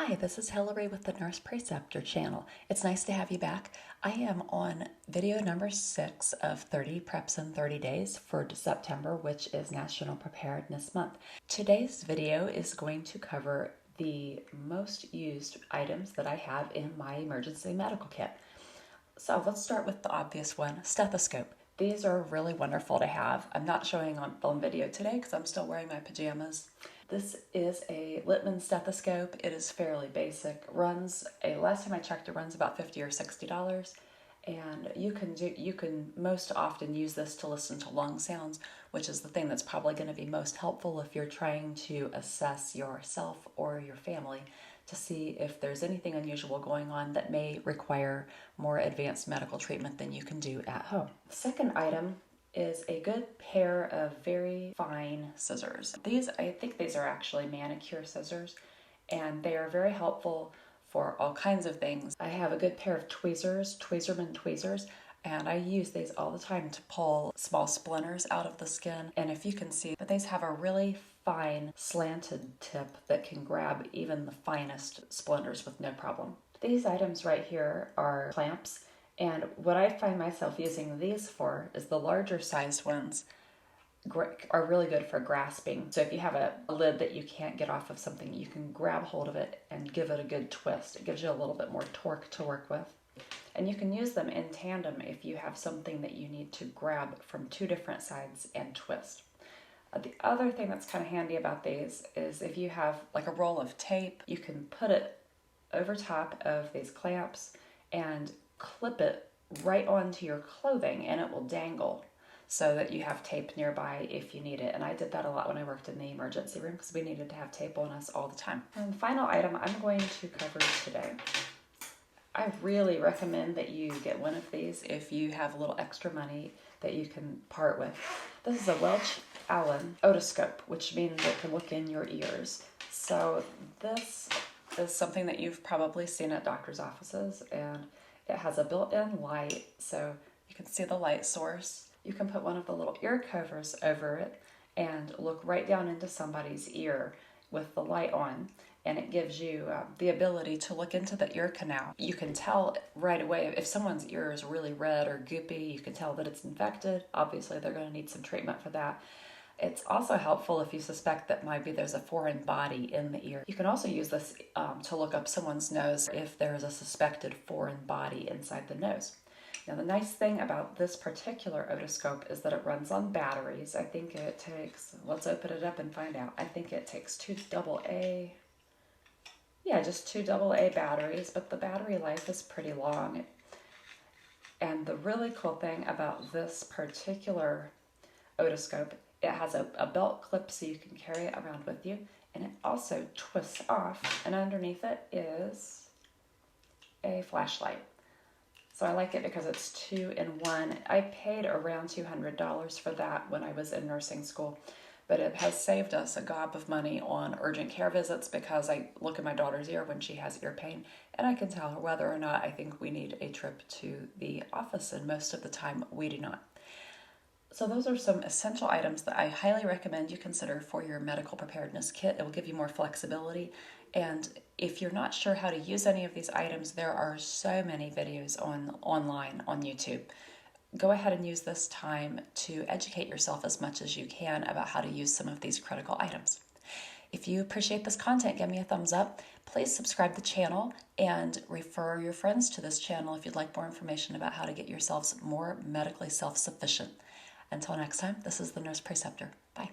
Hi, this is Hillary with the Nurse Preceptor channel. It's nice to have you back. I am on video number 6 of 30 preps in 30 days for September, which is National Preparedness Month. Today's video is going to cover the most used items that I have in my emergency medical kit. So let's start with the obvious one, stethoscope. These are really wonderful to have. I'm not showing on video today because I'm still wearing my pajamas. This is a Littmann stethoscope. It is fairly basic. Last time I checked, it runs about $50 or $60. And you can most often use this to listen to lung sounds, which is the thing that's probably going to be most helpful if you're trying to assess yourself or your family to see if there's anything unusual going on that may require more advanced medical treatment than you can do at home. The second item is a good pair of very fine scissors. I think these are actually manicure scissors, and they are very helpful for all kinds of things. I have a good pair of tweezers, Tweezerman tweezers, and I use these all the time to pull small splinters out of the skin. And if you can see, but these have a really fine slanted tip that can grab even the finest splinters with no problem. These items right here are clamps, and what I find myself using these for is the larger sized ones are really good for grasping. So if you have a lid that you can't get off of something, you can grab hold of it and give it a good twist. It gives you a little bit more torque to work with. And you can use them in tandem if you have something that you need to grab from two different sides and twist. The other thing that's kind of handy about these is if you have like a roll of tape, you can put it over top of these clamps and clip it right onto your clothing, and it will dangle so that you have tape nearby if you need it. And I did that a lot when I worked in the emergency room because we needed to have tape on us all the time. And the final item I'm going to cover today, I really recommend that you get one of these if you have a little extra money that you can part with. This is a Welch Allen Otoscope, which means it can look in your ears. So this is something that you've probably seen at doctor's offices, and it has a built-in light, so you can see the light source. You can put one of the little ear covers over it and look right down into somebody's ear with the light on, and it gives you the ability to look into the ear canal. You can tell right away if someone's ear is really red or goopy. You can tell that it's infected. Obviously, they're going to need some treatment for that. It's also helpful if you suspect that maybe there's a foreign body in the ear. You can also use this to look up someone's nose if there is a suspected foreign body inside the nose. Now, the nice thing about this particular otoscope is that it runs on batteries. I think it takes, let's open it up and find out. I think it takes just two AA batteries, but the battery life is pretty long. And the really cool thing about this particular otoscope, it has a belt clip so you can carry it around with you, and it also twists off, and underneath it is a flashlight. So I like it because it's 2-in-1. I paid around $200 for that when I was in nursing school, but it has saved us a gob of money on urgent care visits because I look at my daughter's ear when she has ear pain, and I can tell her whether or not I think we need a trip to the office, and most of the time we do not. So those are some essential items that I highly recommend you consider for your medical preparedness kit. It will give you more flexibility. And if you're not sure how to use any of these items, there are so many videos online on YouTube. Go ahead and use this time to educate yourself as much as you can about how to use some of these critical items. If you appreciate this content, give me a thumbs up. Please subscribe to the channel and refer your friends to this channel if you'd like more information about how to get yourselves more medically self-sufficient. Until next time, this is the Nurse Preceptor. Bye.